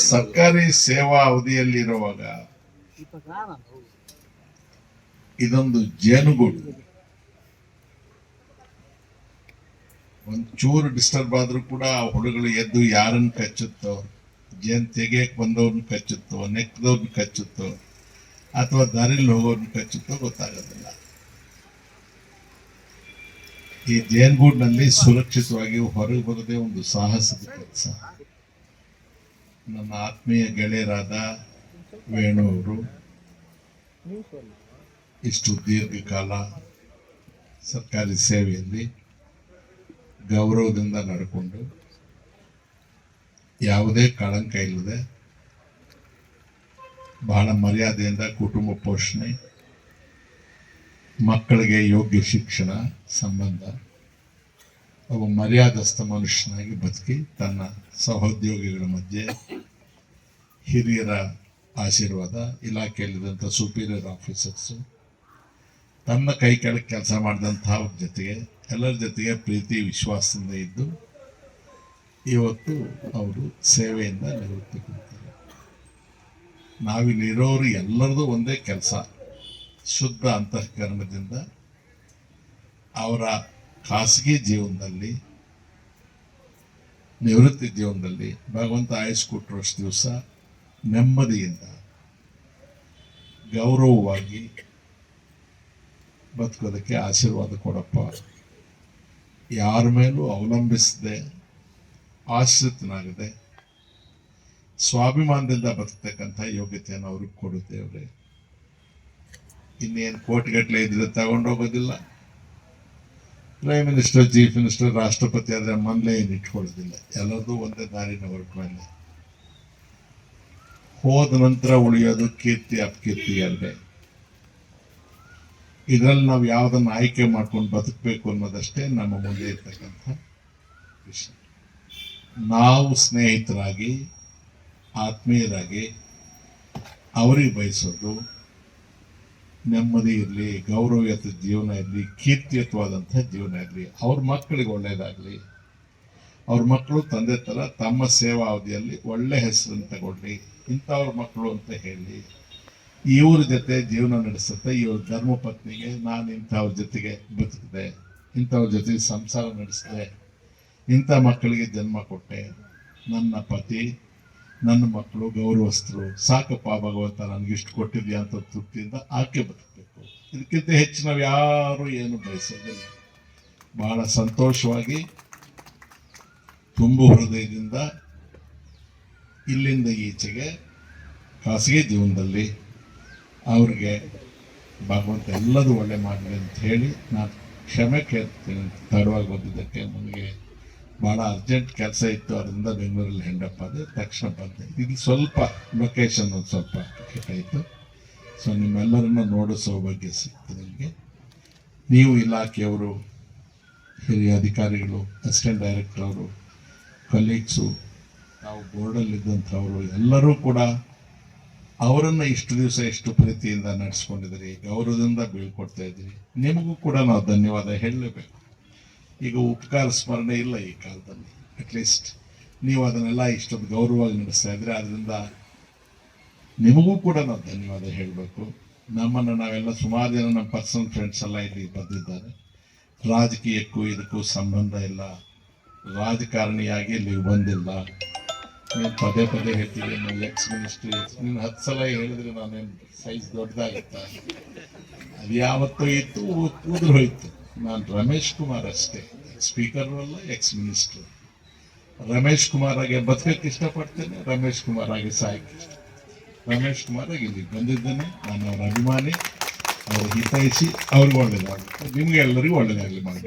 ಸರ್ಕಾರಿ ಸೇವಾ ಅವಧಿಯಲ್ಲಿರುವಾಗ ಇದೊಂದು ಜೇನುಗೂಡು. ಒಂಚೂರು ಡಿಸ್ಟರ್ಬ್ ಆದ್ರೂ ಕೂಡ ಹುಡುಗರು ಎದ್ದು ಯಾರನ್ನ ಕಚ್ಚುತ್ತೋ, ಜೇನು ತೆಗೆಯಕ್ ಬಂದವ್ರನ್ನ ಕಚ್ಚುತ್ತೋ, ನೆಕ್ಕದವ್ರನ್ನ ಕಚ್ಚುತ್ತೋ, ಅಥವಾ ದಾರಿಲಿ ಹೋಗೋರ್ನ ಕಚ್ಚುತ್ತೋ ಗೊತ್ತಾಗೋದಿಲ್ಲ. ಈ ಜೇನುಗೂಡಿನಲ್ಲಿ ಸುರಕ್ಷಿತವಾಗಿ ಹೊರಗೆ ಬರೋದೇ ಒಂದು ಸಾಹಸದ ಕೆಲಸ. ನನ್ನ ಆತ್ಮೀಯ ಗೆಳೆಯರಾದ ವೇಣು ಅವರು ಇಷ್ಟು ದೀರ್ಘಕಾಲ ಸರ್ಕಾರಿ ಸೇವೆಯಲ್ಲಿ ಗೌರವದಿಂದ ನಡ್ಕೊಂಡು ಯಾವುದೇ ಕಳಂಕ ಇಲ್ಲದೆ ಬಹಳ ಮರ್ಯಾದೆಯಿಂದ ಕುಟುಂಬ ಪೋಷಣೆ, ಮಕ್ಕಳಿಗೆ ಯೋಗ್ಯ ಶಿಕ್ಷಣ ಸಂಬಂಧ ಒಬ್ಬ ಮರ್ಯಾದಸ್ಥ ಮನುಷ್ಯನಾಗಿ ಬದುಕಿ ತನ್ನ ಸಹೋದ್ಯೋಗಿಗಳ ಮಧ್ಯೆ ಹಿರಿಯರ ಆಶೀರ್ವಾದ, ಇಲಾಖೆಯಲ್ಲಿದ್ದಂಥ ಸುಪೀರಿಯರ್ ಆಫೀಸರ್ಸು, ತನ್ನ ಕೈ ಕೆಳಗೆ ಕೆಲಸ ಮಾಡಿದಂತಹ ಜೊತೆಗೆ ಎಲ್ಲರ ಜೊತೆಗೆ ಪ್ರೀತಿ ವಿಶ್ವಾಸದಿಂದ ಇದ್ದು ಇವತ್ತು ಅವರು ಸೇವೆಯಿಂದ ನಿವೃತ್ತಿ ಕೊಡ್ತಾರೆ. ನಾವಿಲ್ಲಿರೋರು ಎಲ್ಲರದು ಒಂದೇ ಕೆಲಸ, ಶುದ್ಧ ಅಂತಃಕರಣದಿಂದ ಅವರ ಖಾಸಗಿ ಜೀವನದಲ್ಲಿ, ನಿವೃತ್ತಿ ಜೀವನದಲ್ಲಿ ಭಗವಂತ ಆಯುಷ್ ಕೊಟ್ಟರಷ್ಟು ದಿವಸ ನೆಮ್ಮದಿಯಿಂದ ಗೌರವವಾಗಿ ಬದುಕೋದಕ್ಕೆ ಆಶೀರ್ವಾದ ಕೊಡಪ್ಪ. ಯಾರ ಮೇಲೂ ಅವಲಂಬಿಸದೆ, ಆಶ್ರಿತನಾಗದೆ ಸ್ವಾಭಿಮಾನದಿಂದ ಬದುಕ್ತಕ್ಕಂಥ ಯೋಗ್ಯತೆಯನ್ನು ಅವ್ರಿಗೆ ಕೊಡುತ್ತೇವ್ರೆ. ಇನ್ನೇನು ಕೋಟಿಗಟ್ಟಲೆ ಇದ್ರೆ ತಗೊಂಡೋಗೋದಿಲ್ಲ. ಪ್ರೈಮ್ ಮಿನಿಸ್ಟರ್, ಚೀಫ್ ಮಿನಿಸ್ಟರ್, ರಾಷ್ಟ್ರಪತಿ ಆದರೆ ಮನೇಲೆ ಏನು ಇಟ್ಕೊಳ್ಳೋದಿಲ್ಲ. ಎಲ್ಲರದು ಒಂದೇ ದಾರಿನ ಹೊರಟ ಮೇಲೆ ಹೋದ ನಂತರ ಉಳಿಯೋದು ಕೀರ್ತಿ ಅಪಕೀರ್ತಿ ಅಲ್ಲದೆ. ಇದರಲ್ಲಿ ನಾವು ಯಾವುದನ್ನು ಆಯ್ಕೆ ಮಾಡ್ಕೊಂಡು ಬದುಕಬೇಕು ಅನ್ನೋದಷ್ಟೇ ನಮ್ಮ ಮುಂದೆ ಇರ್ತಕ್ಕಂಥ ವಿಷಯ. ನಾವು ಸ್ನೇಹಿತರಾಗಿ, ಆತ್ಮೀಯರಾಗಿ ಅವರಿಗೆ ಬಯಸೋದು ನೆಮ್ಮದಿ ಇರಲಿ, ಗೌರವಯುತ ಜೀವನ ಇರಲಿ, ಕೀರ್ತಿಯುತವಾದಂಥ ಜೀವನ ಇರಲಿ, ಅವ್ರ ಮಕ್ಕಳಿಗೆ ಒಳ್ಳೆಯದಾಗಲಿ, ಅವ್ರ ಮಕ್ಕಳು ತಂದೆ ಥರ ತಮ್ಮ ಸೇವಾ ಅವಧಿಯಲ್ಲಿ ಒಳ್ಳೆ ಹೆಸರನ್ನು ತಗೊಳ್ಳಿ, ಇಂಥವ್ರ ಮಕ್ಕಳು ಅಂತ ಹೇಳಿ ಇವ್ರ ಜೊತೆ ಜೀವನ ನಡೆಸುತ್ತೆ. ಇವ್ರ ಧರ್ಮಪತ್ನಿಗೆ ನಾನು ಇಂಥವ್ರ ಜೊತೆಗೆ ಬದುಕಿದೆ, ಇಂಥವ್ರ ಜೊತೆಗೆ ಸಂಸಾರ ನಡೆಸಿದೆ, ಇಂಥ ಮಕ್ಕಳಿಗೆ ಜನ್ಮ ಕೊಟ್ಟೆ, ನನ್ನ ಪತಿ ನನ್ನ ಮಕ್ಕಳು ಗೌರವಸ್ಥರು, ಸಾಕಪ್ಪ ಭಗವಂತ ನನಗಿಷ್ಟು ಕೊಟ್ಟಿದ್ಯಾ ಅಂತ ತೃಪ್ತಿಯಿಂದ ಆಕೆ ಬದುಕಬೇಕು. ಇದಕ್ಕಿಂತ ಹೆಚ್ಚು ನಾವು ಯಾರು ಏನು ಬಯಸೋದಿಲ್ಲ. ಬಹಳ ಸಂತೋಷವಾಗಿ ತುಂಬು ಹೃದಯದಿಂದ ಇಲ್ಲಿಂದ ಈಚೆಗೆ ಖಾಸಗಿ ಜೀವನದಲ್ಲಿ ಅವ್ರಿಗೆ ಭಗವಂತ ಎಲ್ಲದೂ ಒಳ್ಳೆ ಮಾಡಲಿ ಅಂತ ಹೇಳಿ ನಾನು ಕ್ಷಮೆ ಕೇಳ್ತೀನಿ. ತಡವಾಗಿ ಬಂದಿದ್ದಕ್ಕೆ ನನಗೆ ಭಾಳ ಅರ್ಜೆಂಟ್ ಕೆಲಸ ಇತ್ತು, ಅದರಿಂದ ಬೆಂಗಳೂರಲ್ಲಿ ಹೆಂಡಪ್ಪ ಅದೇ ತಕ್ಷಣ ಬಂದೆ. ಇದು ಸ್ವಲ್ಪ ಲೊಕೇಶನ್ ಒಂದು ಸ್ವಲ್ಪ ಕೆಟ್ಟಾಯಿತು. ಸೊ ನಿಮ್ಮೆಲ್ಲರನ್ನ ನೋಡೋ ಸೌಭಾಗ್ಯ ಸಿಕ್ತು ನಿಮಗೆ. ನೀವು ಇಲಾಖೆಯವರು, ಹಿರಿಯ ಅಧಿಕಾರಿಗಳು, ಅಸಿಸ್ಟೆಂಟ್ ಡೈರೆಕ್ಟರ್ ಅವರು, ಕಲೀಗ್ಸು, ನಾವು ಬೋರ್ಡಲ್ಲಿದ್ದಂಥವರು ಎಲ್ಲರೂ ಕೂಡ ಅವರನ್ನು ಇಷ್ಟು ದಿವಸ ಎಷ್ಟು ಪ್ರೀತಿಯಿಂದ ನಡೆಸ್ಕೊಂಡಿದ್ದೀರಿ, ಗೌರವದಿಂದ ಬೀಳ್ಕೊಡ್ತಾ ಇದ್ದೀರಿ. ನಿಮಗೂ ಕೂಡ ನಾವು ಧನ್ಯವಾದ ಹೇಳಲೇಬೇಕು. ಈಗ ಉಪಕಾರ ಸ್ಮರಣೆ ಇಲ್ಲ ಈ ಕಾಲದಲ್ಲಿ. ಅಟ್ಲೀಸ್ಟ್ ನೀವು ಅದನ್ನೆಲ್ಲ ಇಷ್ಟೊಂದು ಗೌರವವಾಗಿ ನಡೆಸ್ತಾ ಇದ್ರೆ ಅದರಿಂದ ನಿಮಗೂ ಕೂಡ ನಾವು ಧನ್ಯವಾದ ಹೇಳಬೇಕು. ನಮ್ಮನ್ನು ನಾವೆಲ್ಲ ಸುಮಾರು ಜನ ನಮ್ಮ ಪರ್ಸನಲ್ ಫ್ರೆಂಡ್ಸ್ ಎಲ್ಲ ಇಲ್ಲಿ ಬಂದಿದ್ದಾರೆ. ರಾಜಕೀಯಕ್ಕೂ ಇದಕ್ಕೂ ಸಂಬಂಧ ಇಲ್ಲ, ರಾಜಕಾರಣಿಯಾಗಿ ಇಲ್ಲಿಗೆ ಬಂದಿಲ್ಲ. ನೀನು ಪದೇ ಪದೇ ಹೇಳ್ತೀವಿ ನೀವು ಎಕ್ಸ್ ಮಿನಿಸ್ಟ್ರಿ, ನೀನು 10 ಸಲ ಹೇಳಿದ್ರೆ ನಾನೇನು ಸೈಜ್ ದೊಡ್ಡದಾಗುತ್ತ? ಅದು ಯಾವತ್ತೂ ಇತ್ತು, ಕೂದ್ರು ಹೋಯ್ತು. ನಾನು ರಮೇಶ್ ಕುಮಾರ್ ಅಷ್ಟೇ, ಸ್ಪೀಕರ್ ಅಲ್ಲ, ಎಕ್ಸ್ ಮಿನಿಸ್ಟರ್. ರಮೇಶ್ ಕುಮಾರ್ ಆಗಿ ಬದುಕಕ್ಕೆ ಇಷ್ಟಪಡ್ತೇನೆ, ರಮೇಶ್ ಕುಮಾರ್ ಆಗಿ ಸಾಯಕ್ಕೆ ಇಷ್ಟ. ರಮೇಶ್ ಕುಮಾರ್ ಆಗಿ ಇಲ್ಲಿ ಬಂದಿದ್ದೇನೆ. ನಾನು ಅವರ ಅಭಿಮಾನಿ, ಅವ್ರ ಹಿತೈಷಿ. ಅವ್ರಿಗೆ ಒಳ್ಳೇದಾಗಲಿ, ನಿಮ್ಗೆ ಎಲ್ಲರಿಗೂ ಒಳ್ಳೇದಾಗಲಿ ಮಾಡಿ.